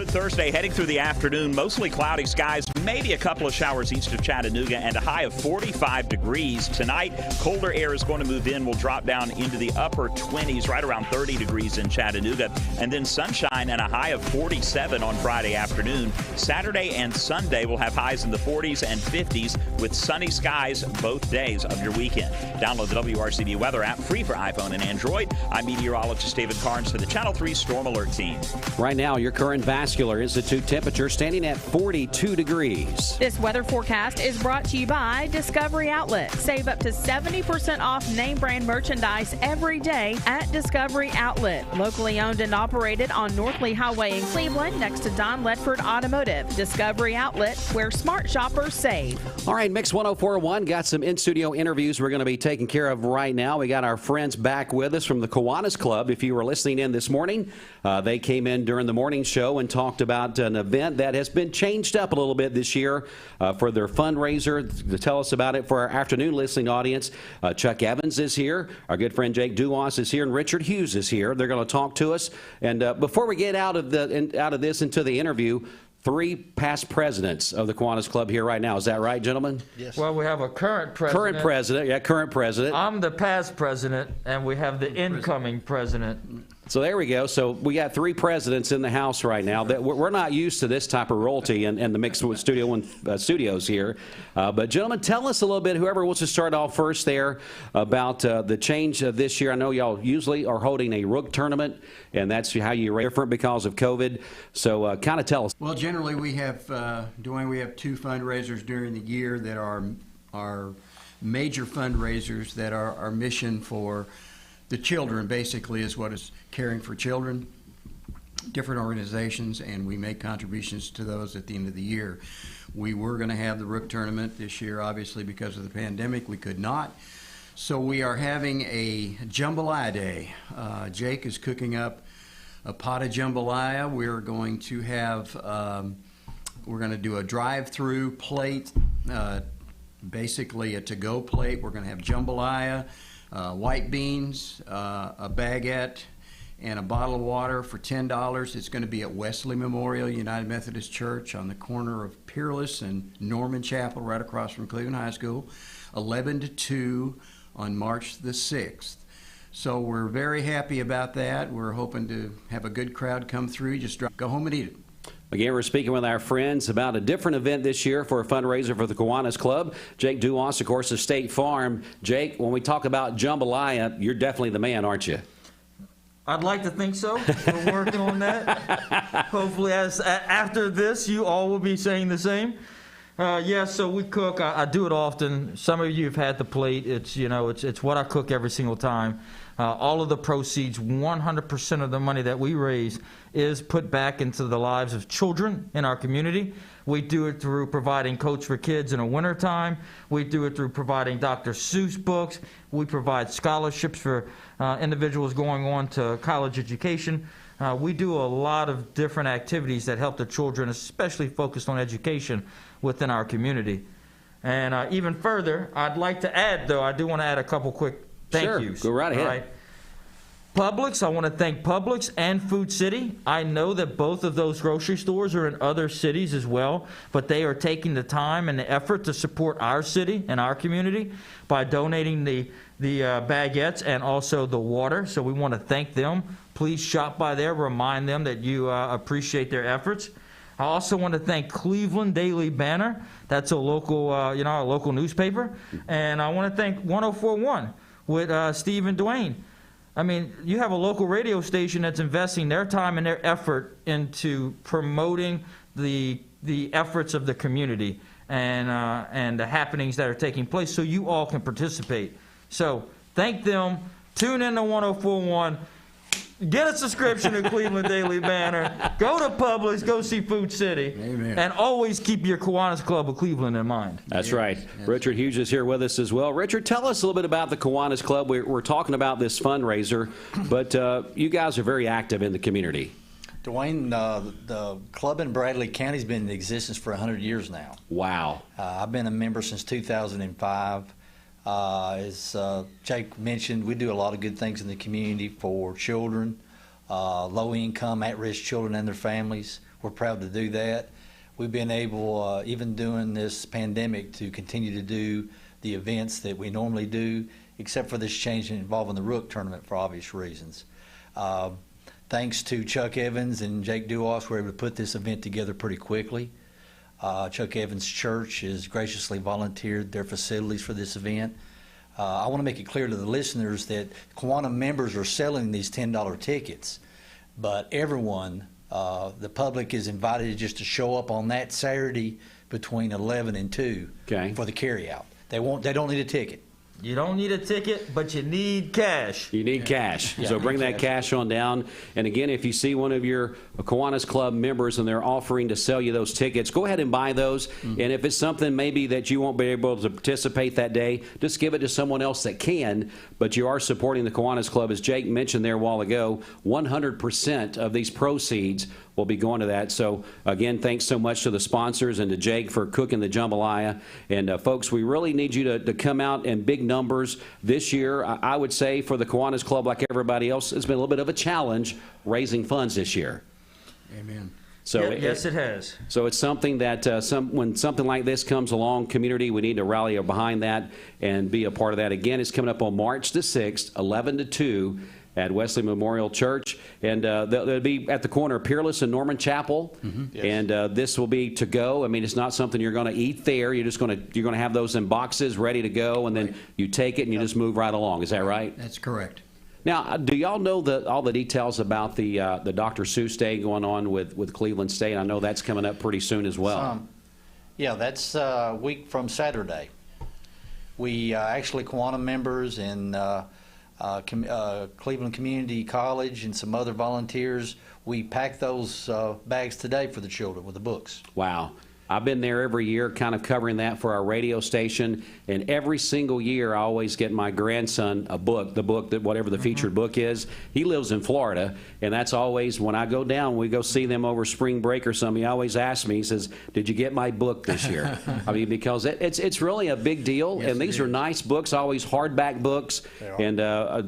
Good Thursday, heading through the afternoon, mostly cloudy skies, maybe a couple of showers east of Chattanooga, and a high of 45 degrees. Tonight, colder air is going to move in. We'll drop down into the upper 20s, right around 30 degrees in Chattanooga, and then sunshine and a high of 47 on Friday afternoon. Saturday and Sunday will have highs in the 40s and 50s with sunny skies both days of your weekend. Download the WRCD weather app, free for iPhone and Android. I'm meteorologist David Carnes for the Channel 3 Storm Alert Team. Right now, your current Vascular Institute temperature standing at 42 degrees. This weather forecast is brought to you by Discovery Outlet. Save up to 70% off name brand merchandise every day at Discovery Outlet. Locally owned and operated on North Lee Highway in Cleveland next to Don Ledford Automotive. Discovery Outlet, where smart shoppers save. All right, Mix 104.1 got some in-studio interviews we're going to be taking care of right now. We got our friends back with us from the Kiwanis Club. If you were listening in this morning, they came in during the morning show and talked about an event that has been changed up a little bit this year for their fundraiser. To tell us about it for our afternoon listening audience, Chuck Evans is here, our good friend Jake Duwas is here, and Richard Hughes is here. They're going to talk to us. And before we get out of this into the interview, 3 past presidents of the Kiwanis Club here right now. Is that right, gentlemen? Yes. Well, we have a current president. Current president, yeah, current president. I'm the past president, and we have the incoming president. So there we go. So we got 3 presidents in the house right now. That we're not used to this type of royalty in the Mixed studios here. But gentlemen, tell us a little bit, whoever wants to start off first there, about the change this year. I know y'all usually are holding a rook tournament, and that's how you raise different because of COVID. So kind of tell us. Well, generally we have, Dwayne, we have 2 fundraisers during the year that are our major fundraisers that are our mission for the children, basically, is what is caring for children, different organizations, and we make contributions to those at the end of the year. We were going to have the Rook Tournament this year, obviously, because of the pandemic. We could not. So we are having a jambalaya day. Jake is cooking up a pot of jambalaya. We're going to have, we're going to do a drive-through plate, basically a to-go plate. We're going to have jambalaya, white beans, a baguette, and a bottle of water for $10. It's going to be at Wesley Memorial United Methodist Church on the corner of Peerless and Norman Chapel, right across from Cleveland High School, 11 to 2 on March the 6th. So we're very happy about that. We're hoping to have a good crowd come through. Just go home and eat it. Again, we're speaking with our friends about a different event this year for a fundraiser for the Kiwanis Club. Jake Duwas, of course, of State Farm. Jake, when we talk about jambalaya, you're definitely the man, aren't you? I'd like to think so. We're working on that. Hopefully, after this, you all will be saying the same. So we cook. I do it often. Some of you have had the plate. It's what I cook every single time. All of the proceeds, 100% of the money that we raise is put back into the lives of children in our community. We do it through providing Coach for Kids in the wintertime. We do it through providing Dr. Seuss books. We provide scholarships for individuals going on to college education. We do a lot of different activities that help the children, especially focused on education within our community. And even further, I'd like to add, though, I do want to add a couple quick thank yous. Go right ahead. All right. Publix, I want to thank Publix and Food City. I know that both of those grocery stores are in other cities as well, but they are taking the time and the effort to support our city and our community by donating the baguettes and also the water. So we want to thank them. Please shop by there. Remind them that you appreciate their efforts. I also want to thank Cleveland Daily Banner. That's a local, a local newspaper. And I want to thank 104.1 with Steve and Dwayne. I mean, you have a local radio station that's investing their time and their effort into promoting the efforts of the community and the happenings that are taking place so you all can participate. So thank them. Tune in to 104.1. Get a subscription to Cleveland Daily Banner. Go to Publix. Go see Food City. Amen. And always keep your Kiwanis Club of Cleveland in mind. That's right. Richard Hughes is here with us as well. Richard, tell us a little bit about the Kiwanis Club. We're talking about this fundraiser, but you guys are very active in the community. Dwayne, the club in Bradley County has been in existence for 100 years now. Wow. I've been a member since 2005. As Jake mentioned, we do a lot of good things in the community for children, low-income, at-risk children and their families. We're proud to do that. We've been able, even during this pandemic, to continue to do the events that we normally do, except for this change involving the Rook tournament for obvious reasons. Thanks to Chuck Evans and Jake Duos, we were able to put this event together pretty quickly. Chuck Evans Church has graciously volunteered their facilities for this event. I want to make it clear to the listeners that Kiwanis members are selling these $10 tickets, but everyone, the public is invited just to show up on that Saturday between 11 and 2 for the carryout. They don't need a ticket. You don't need a ticket, but you need cash. You need cash. So bring that cash on down. And again, if you see one of your Kiwanis Club members and they're offering to sell you those tickets, go ahead and buy those. And if it's something maybe that you won't be able to participate that day, just give it to someone else that can. But you are supporting the Kiwanis Club. As Jake mentioned there a while ago, 100% of these proceeds will be going to that. So again, thanks so much to the sponsors and to Jake for cooking the jambalaya. And folks, we really need you to come out in big numbers this year. I would say for the Kiwanis Club, like everybody else, it's been a little bit of a challenge raising funds this year. Amen. So yes, it has. So it's something that when something like this comes along, community, we need to rally behind that and be a part of that. Again, it's coming up on March the 6th, 11 to 2. At Wesley Memorial Church, and they'll be at the corner of Peerless and Norman Chapel. Yes. And this will be to go. I mean, it's not something you're going to eat there. You're going to have those in boxes ready to go, and then you take it and you just move right along. Is that right? That's correct. Now, do y'all know all the details about the Dr. Seuss Day going on with Cleveland State? I know that's coming up pretty soon as well. Yeah, that's a week from Saturday. We actually Kiwanis members and Cleveland Community College and some other volunteers, we packed those bags today for the children with the books. Wow. I've been there every year kind of covering that for our radio station, and every single year I always get my grandson a book, the book that whatever the featured book is. He lives in Florida, and that's always when I go down, we go see them over spring break or something, he always asks me, he says, did you get my book this year? I mean, because it's really a big deal, and these are nice books, always hardback books, and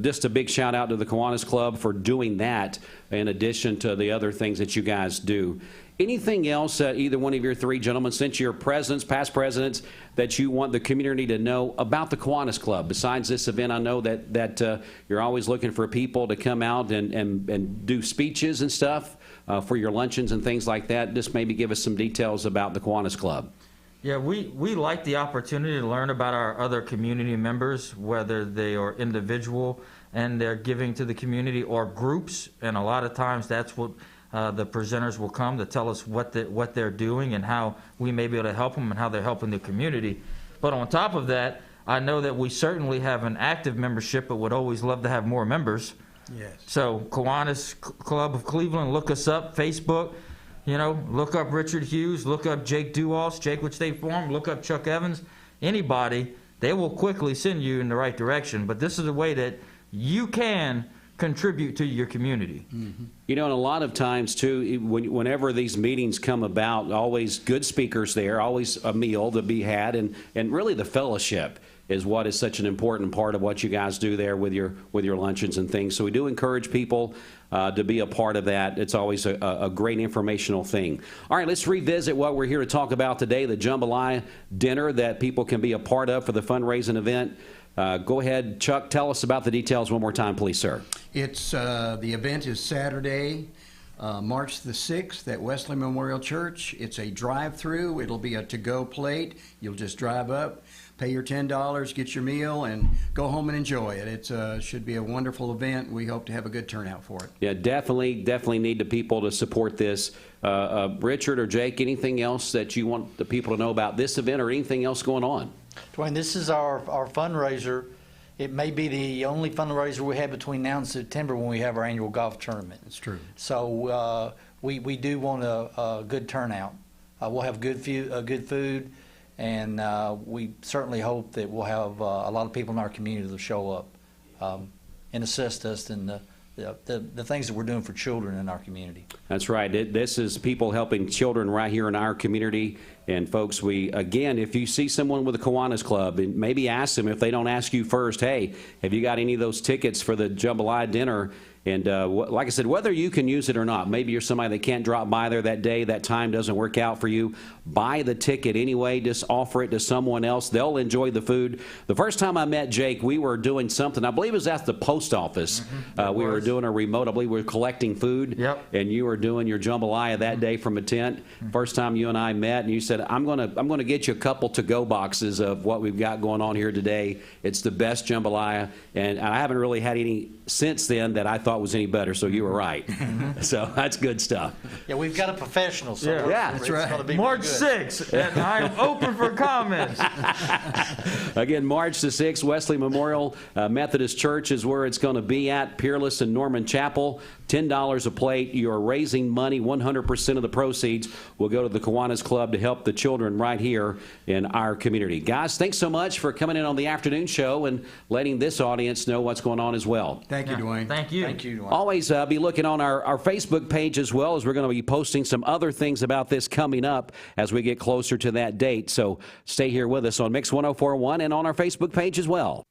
just a big shout out to the Kiwanis Club for doing that in addition to the other things that you guys do. Anything else, either one of your three gentlemen, since you're presidents, past presidents, that you want the community to know about the Kiwanis Club? Besides this event, I know that you're always looking for people to come out and do speeches and stuff for your luncheons and things like that. Just maybe give us some details about the Kiwanis Club. Yeah, we like the opportunity to learn about our other community members, whether they are individual and they're giving to the community or groups, and a lot of times that's what the presenters will come to tell us what they're doing and how we may be able to help them and how they're helping the community. But on top of that, I know that we certainly have an active membership, but would always love to have more members. Yes. So Kiwanis Club of Cleveland, look us up, Facebook, look up Richard Hughes, look up Jake Duos, Jake with State Farm, look up Chuck Evans, anybody, they will quickly send you in the right direction. But this is a way that you can contribute to your community. And a lot of times too, whenever these meetings come about, always good speakers there, always a meal to be had, and really the fellowship is what is such an important part of what you guys do there with your luncheons and things. So we do encourage people to be a part of that. It's always a great informational thing. All right, let's revisit what we're here to talk about today, the jambalaya dinner that people can be a part of for the fundraising event. Go ahead, Chuck, tell us about the details one more time, please, sir. It's the event is Saturday, March the 6th at Wesley Memorial Church. It's a drive-through. It'll be a to-go plate. You'll just drive up, pay your $10, get your meal, and go home and enjoy it. It should be a wonderful event. We hope to have a good turnout for it. Yeah, definitely need the people to support this. Richard or Jake, anything else that you want the people to know about this event or anything else going on? Dwayne, this is our fundraiser. It may be the only fundraiser we have between now and September when we have our annual golf tournament. That's true. So we do want a good turnout. We'll have good food, and we certainly hope that we'll have a lot of people in our community that show up and assist us in the things that we're doing for children in our community. That's right. This is people helping children right here in our community. And folks, again, if you see someone with a Kiwanis Club, and maybe ask them, if they don't ask you first, hey, have you got any of those tickets for the jambalaya dinner? And like I said, whether you can use it or not, maybe you're somebody that can't drop by there that day, that time doesn't work out for you, buy the ticket anyway. Just offer it to someone else. They'll enjoy the food. The first time I met Jake, we were doing something, I believe it was at the post office. We were doing a remote, I believe we were collecting food. Yep. And you were doing your jambalaya that day from a tent. First time you and I met, and you said, I'm gonna get you a couple to-go boxes of what we've got going on here today. It's the best jambalaya, and I haven't really had any since then that I thought was any better, so you were right. So that's good stuff. Yeah, we've got a professional, so Yeah. it's That's right. gonna be March good. 6th, and I'm open for comments. Again, March the 6th, Wesley Memorial Methodist Church is where it's going to be at. Peerless and Norman Chapel, $10 a plate. You're raising money. 100% of the proceeds will go to the Kiwanis Club to help the children right here in our community. Guys, thanks so much for coming in on the afternoon show and letting this audience know what's going on as well. Thank you, Dwayne. Thank you. Thank you, Dwayne. Always be looking on our Facebook page as well, as we're going to be posting some other things about this coming up as we get closer to that date. So stay here with us on Mix 104.1 and on our Facebook page as well.